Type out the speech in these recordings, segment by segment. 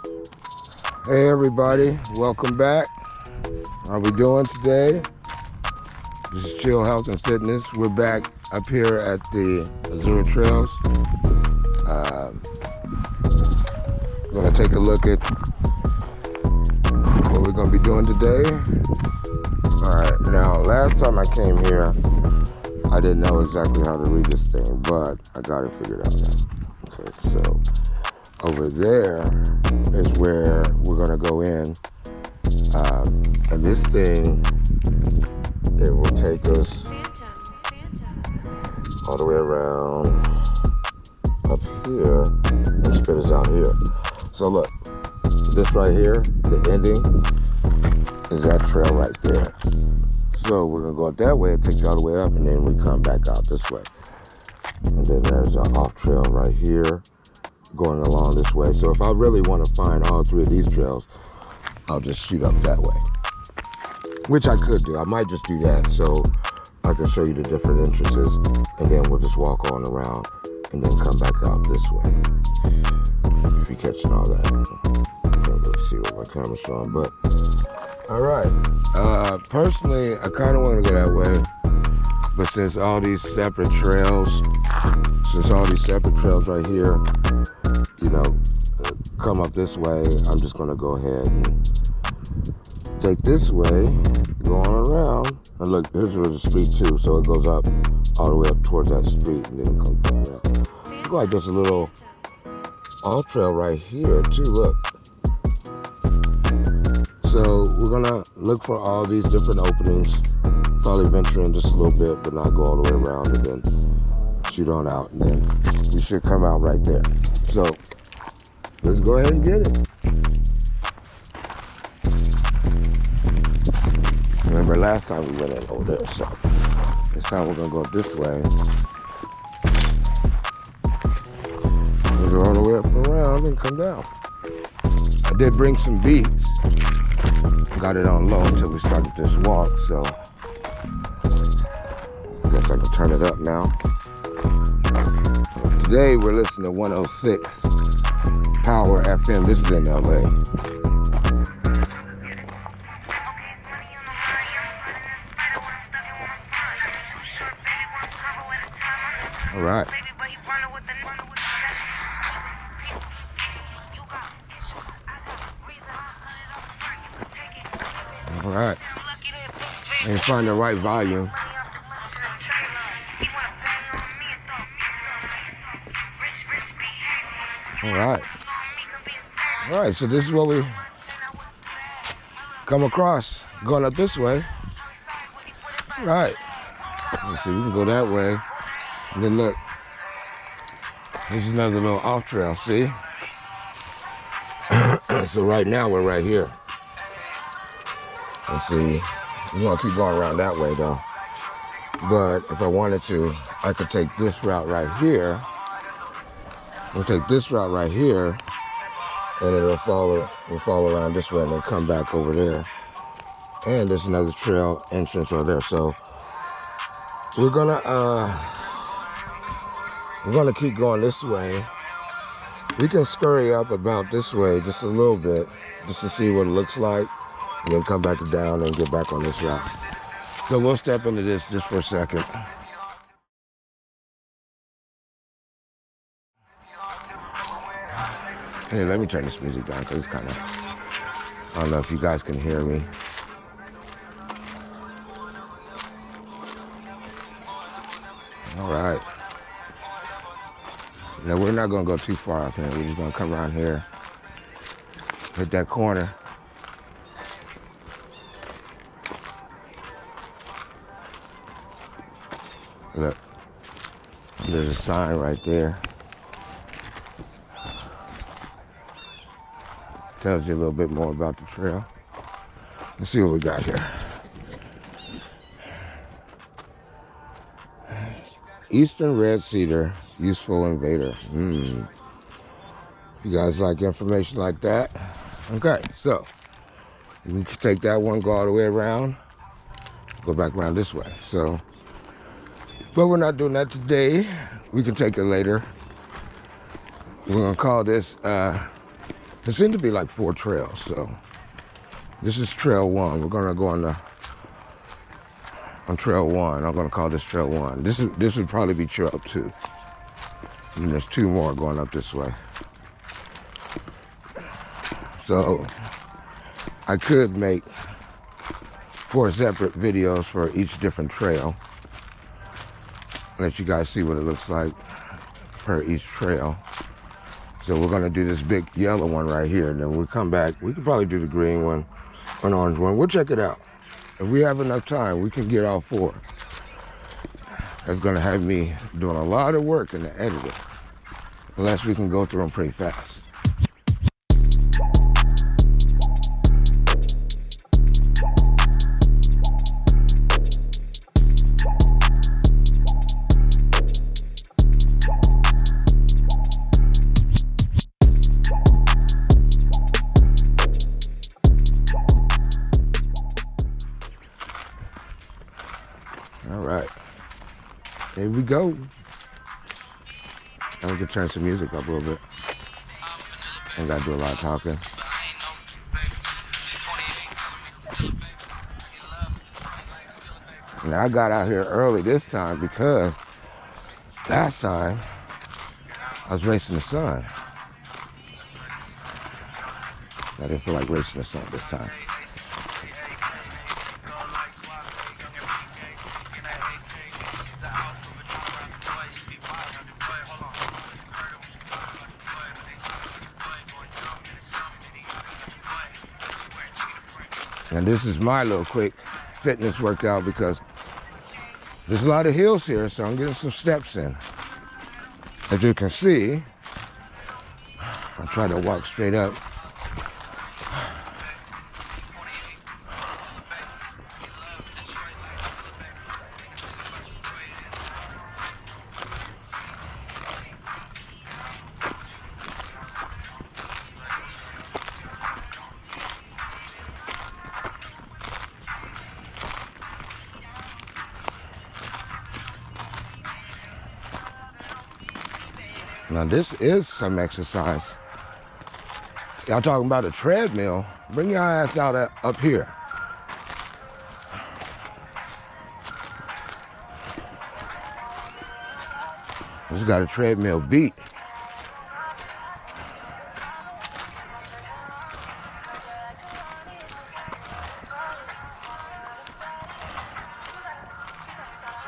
Hey everybody, welcome back. How we doing today? This is Chill Health and Fitness. We're back up here at the Azura Trails. We're gonna take a look at what we're gonna be doing today. All right, now last time I came here, I didn't know exactly how to read this thing, but I got it figured out now. Okay, so over there is where we're gonna go in. And this thing, it will take us all the way around up here and spit us out here. So look, this right here, the ending, is that trail right there. So we're gonna go up that way, it takes you all the way up, and then we come back out this way. And then there's an off trail right here going along this way. So if I really want to find all three of these trails, I'll just shoot up that way, which I could do. I might just do that so I can show you the different entrances, and then we'll just walk on around and then come back out this way. If you're catching all that, I can't really see what my camera's showing, but all right. Personally, I kind of want to go that way, but since all these separate trails right here, you know, come up this way, I'm just gonna go ahead and take this way, go on around, and look, here's where the street too, so it goes up all the way up towards that street, and then it comes back around. Looks like there's a little off trail right here too, look. So we're gonna look for all these different openings, probably venture in just a little bit, but not go all the way around, and then shoot on out, and then we should come out right there. So let's go ahead and get it. Remember last time we went in over there, so this time we're gonna go this way. And go all the way up and around and come down. I did bring some beats. Got it on low until we started this walk, so I guess I can turn it up now. Today we're listening to 106 Power FM. This is in LA. All right. All right. And find the right volume. All right. All right, so this is what we come across going up this way. All right. Let's see, we can go that way. And then look, this is another little off trail, see? So right now we're right here. Let's see, we're gonna keep going around that way though. But if I wanted to, I could take this route right here. We'll take this route right here, and it'll follow around this way and then come back over there. And there's another trail entrance over there. So we're gonna keep going this way. We can scurry up about this way just a little bit, just to see what it looks like, and then come back down and get back on this route. So we'll step into this just for a second. Hey, let me turn this music down because it's kind of, I don't know if you guys can hear me. All right. Now we're not gonna go too far up here. We're just gonna come around here, hit that corner. Look, there's a sign right there. Tells you a little bit more about the trail. Let's see what we got here. Eastern red cedar, useful invader. You guys like information like that? Okay, so you can take that one, go all the way around, go back around this way. So, but we're not doing that today. We can take it later. We're gonna call this There seem to be like 4 trails, so this is trail 1. We're gonna go on trail 1. I'm gonna call this trail 1. This would probably be trail 2. And there's 2 more going up this way. So I could make 4 separate videos for each different trail. Let you guys see what it looks like per each trail. So we're gonna do this big yellow one right here, and then we'll come back. We could probably do the green one, an orange one. We'll check it out. If we have enough time, we can get all 4. That's gonna have me doing a lot of work in the editing, unless we can go through them pretty fast. All right, here we go. I'm gonna turn some music up a little bit. I gotta do a lot of talking. Now I got out here early this time because last time I was racing the sun. I didn't feel like racing the sun this time. And this is my little quick fitness workout because there's a lot of hills here, so I'm getting some steps in. As you can see, I try to walk straight up. Now this is some exercise. Y'all talking about a treadmill? Bring your ass out up here. It's got a treadmill beat.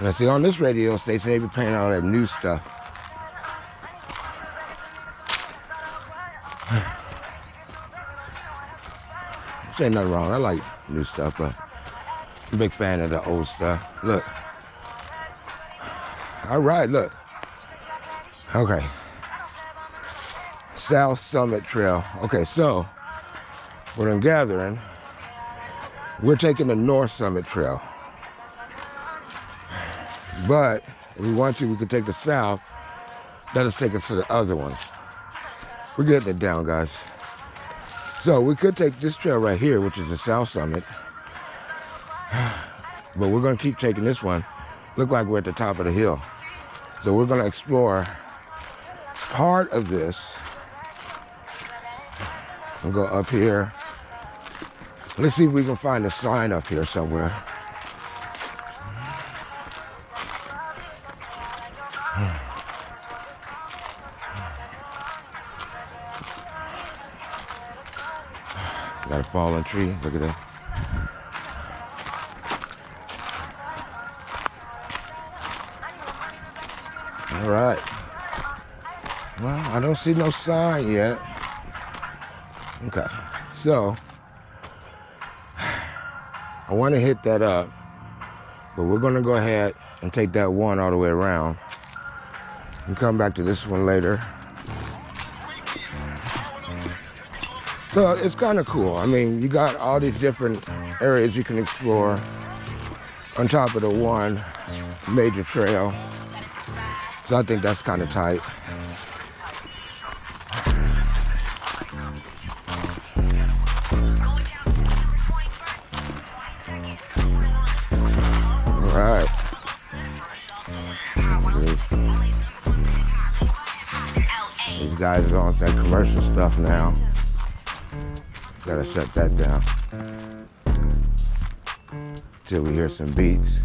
Now see, on this radio station, they be playing all that new stuff. Ain't nothing wrong. I like new stuff, but I'm a big fan of the old stuff. Look. All right, look. Okay. South Summit Trail. Okay, so what I'm gathering, we're taking the North Summit Trail. But if we want to, we could take the south. Let us take us to the other one. We're getting it down, guys. So we could take this trail right here, which is the South Summit. But we're gonna keep taking this one. Look like we're at the top of the hill. So we're gonna explore part of this. We'll go up here. Let's see if we can find a sign up here somewhere. Got a fallen tree. Look at that. All right. Well, I don't see no sign yet. Okay. So I want to hit that up, but we're going to go ahead and take that one all the way around and come back to this one later. So it's kind of cool. I mean, you got all these different areas you can explore on top of the one major trail. So I think that's kind of tight. All right. These guys are on that commercial stuff now. Gotta shut that down till we hear some beats.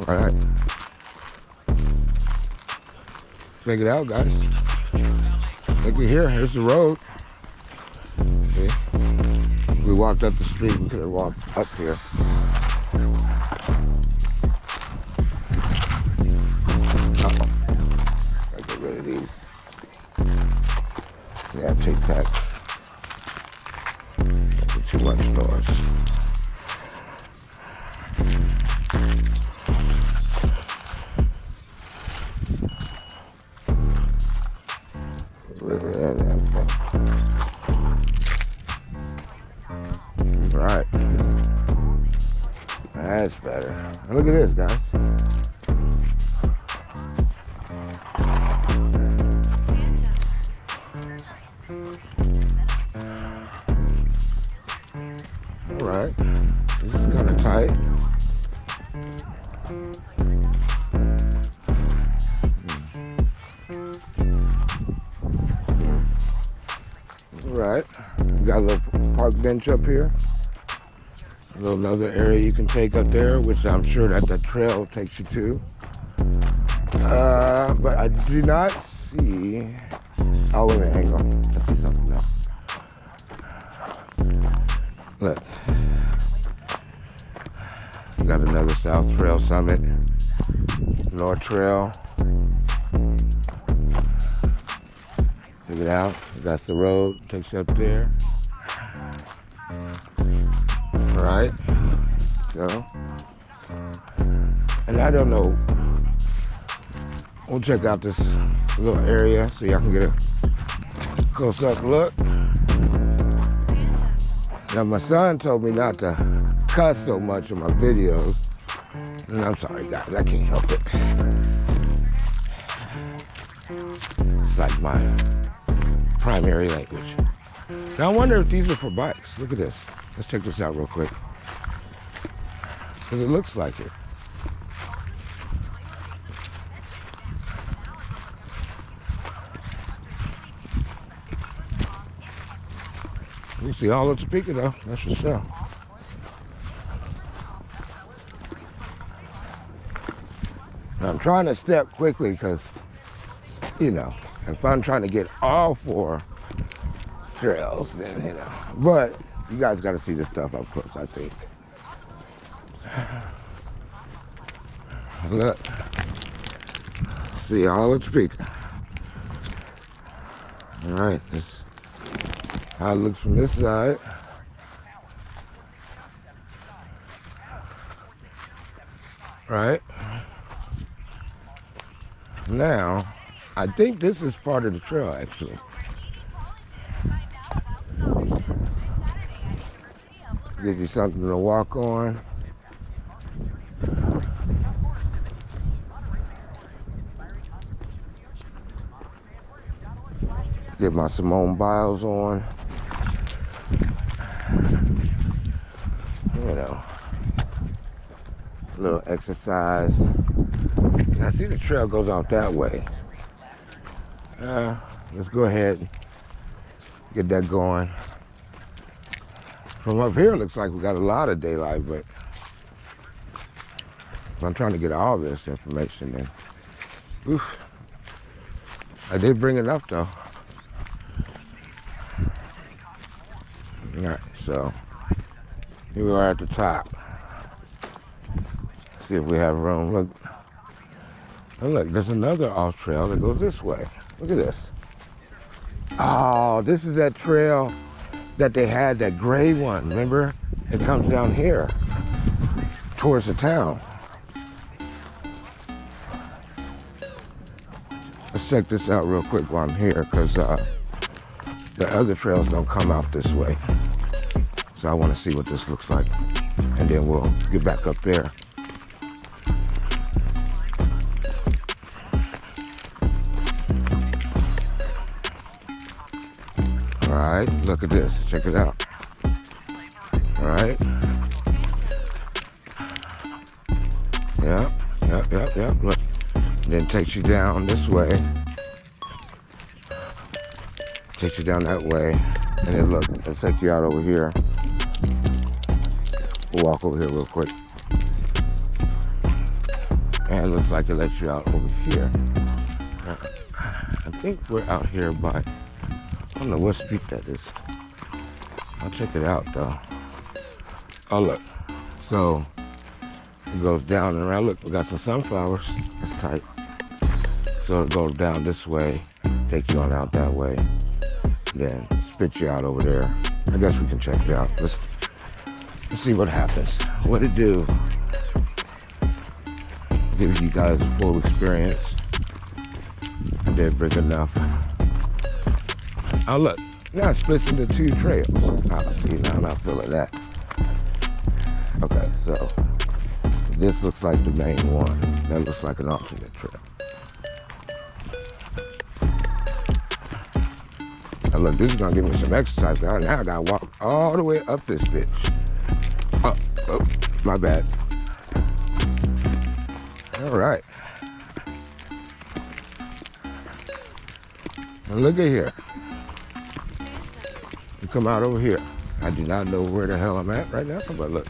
All right. Check it out, guys. Look at here. Here's the road. See? We walked up the street. We could have walked up here. I'll get rid of these. Yeah, take that. Too much noise. Right. That's better. Look at this, guys. All right. This is kind of tight. All right. We got a little park bench up here. A little another area you can take up there, which I'm sure that the trail takes you to. But I do not see. Oh, wait a minute, hang on. I see something now. Look. We got another South Trail Summit, North Trail. Check it out. That's the road, takes you up there. Right. So, and I don't know. We'll check out this little area so y'all can get a close-up look. Now, my son told me not to cuss so much in my videos, and I'm sorry, guys, I can't help it. It's like my primary language. Now, I wonder if these are for bikes. Look at this. Let's check this out real quick. Because it looks like it. You see all of Topeka though, that's for sure. Now, I'm trying to step quickly because, you know, if I'm trying to get all 4 trails, then, you know. But you guys got to see this stuff up close, I think. Look. See all of Topeka. All right, this is how it looks from this side. Right. Now, I think this is part of the trail, actually. Give you something to walk on. Get my Simone Biles on. You know, a little exercise. And I see the trail goes out that way. Let's go ahead and get that going. From up here, it looks like we got a lot of daylight, but I'm trying to get all this information in. Oof. I did bring enough though. All right, so here we are at the top. See if we have room. Look, oh, look, there's another off trail that goes this way. Look at this. Oh, this is that trail that they had, that gray one, remember? It comes down here towards the town. Let's check this out real quick while I'm here, because the other trails don't come out this way. So I want to see what this looks like, and then we'll get back up there. All right, look at this, check it out. All right. Yep, look. then takes you down this way. Takes you down that way. And then look, it'll take you out over here. We'll walk over here real quick. And it looks like it lets you out over here. I think we're out here by, I don't know what street that is. I'll check it out though. Oh look, so it goes down and around. Look, we got some sunflowers. That's tight. So it goes down this way, take you on out that way, then spit you out over there. I guess we can check it out. Let's see what happens. What it do? Give you guys a full experience. I did bring enough. Oh look, now it splits into 2 trails. Oh, see, now I'm not feeling that. Okay, so this looks like the main one. That looks like an alternate trail. Now look, this is gonna give me some exercise. Now I gotta walk all the way up this bitch. Oh, my bad. All right. Now look at here. You come out over here. I do not know where the hell I'm at right now, but look.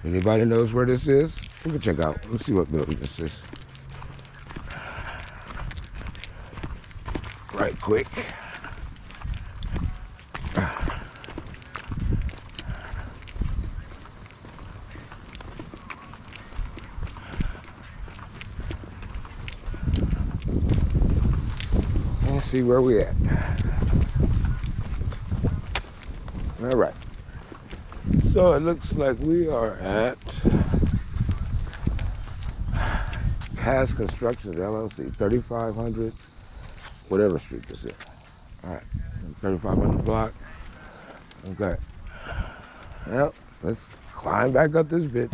Anybody knows where this is? We can check out. Let's see what building this is. Right quick. Let's see where we at. All right. So it looks like we are at Past Constructions LLC, 3500, whatever street this is. All right, 3500 block. Okay. Well, let's climb back up this bitch.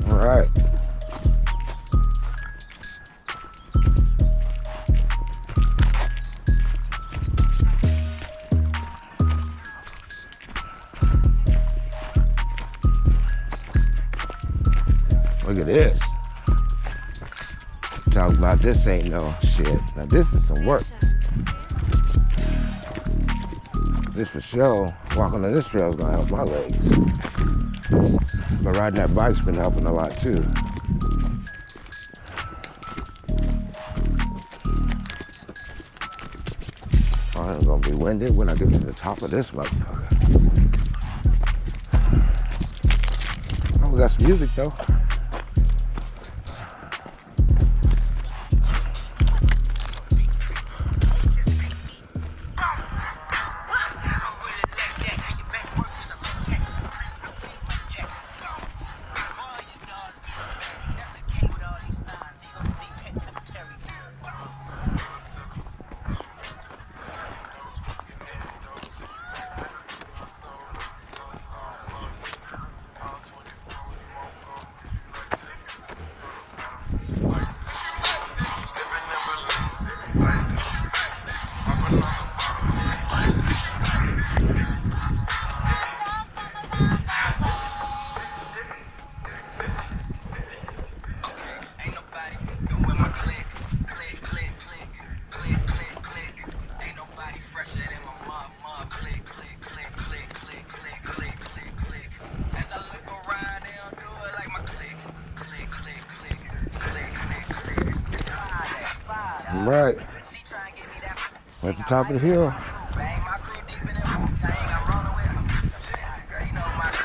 All right. Look at this. Talk about this ain't no shit. Now this is some work. This for sure. Walking on this trail is gonna help my legs. But riding that bike's been helping a lot too. Oh, I'm gonna be winded when I get to the top of this motherfucker. Oh, we got some music though. Right. We're at the top of the hill.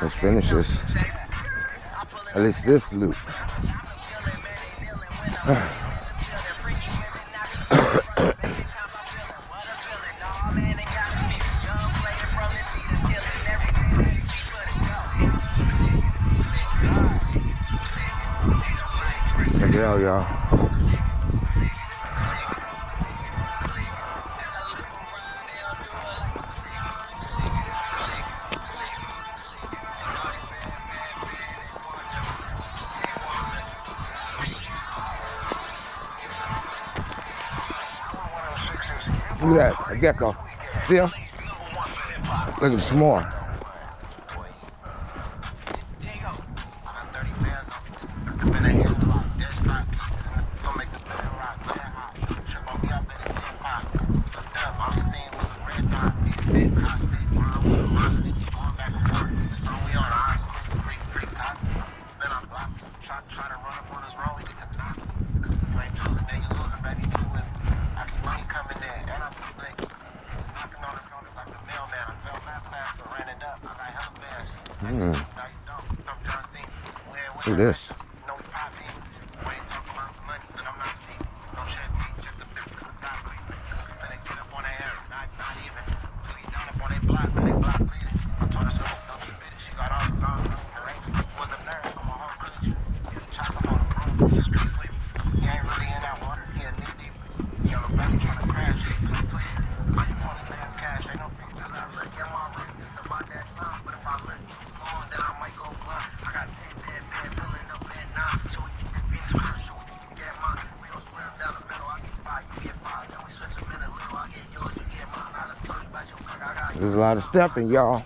Let's finish this. At least this loop. Check it out, y'all. Look at that, a gecko. See him? Look at some more. Look at this. There's a lot of stepping, y'all.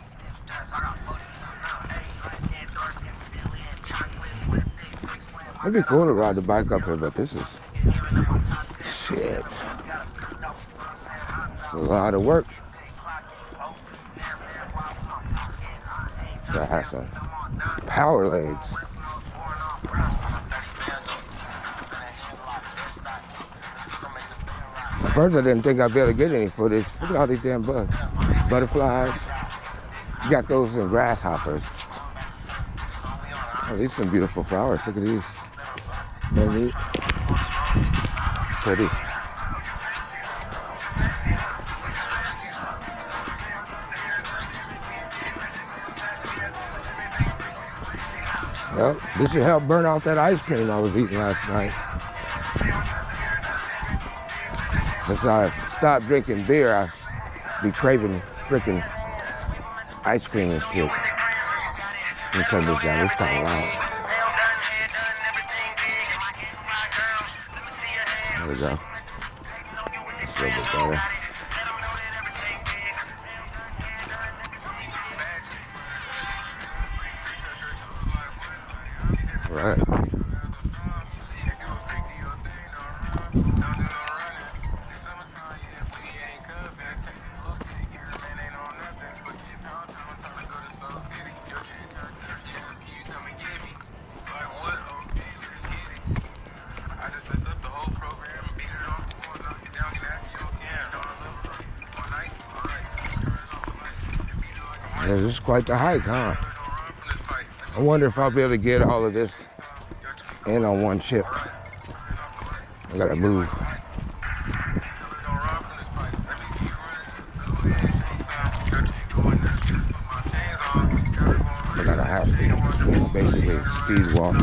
It'd be cool to ride the bike up here, but this is shit. It's a lot of work. Gotta have some power legs. At first I didn't think I'd be able to get any footage. Look at all these damn bugs. Butterflies. You got those and grasshoppers. Oh, these are some beautiful flowers. Look at these. They're neat. Pretty. Well, this should help burn off that ice cream I was eating last night. Since I stopped drinking beer, I be craving freaking ice cream and shit. Let me turn this down. It's kind of loud. There we go. It's a little bit better. All right. Yeah, this is quite the hike, huh? I wonder if I'll be able to get all of this in on one chip. I gotta move. I gotta have to basically speed walk.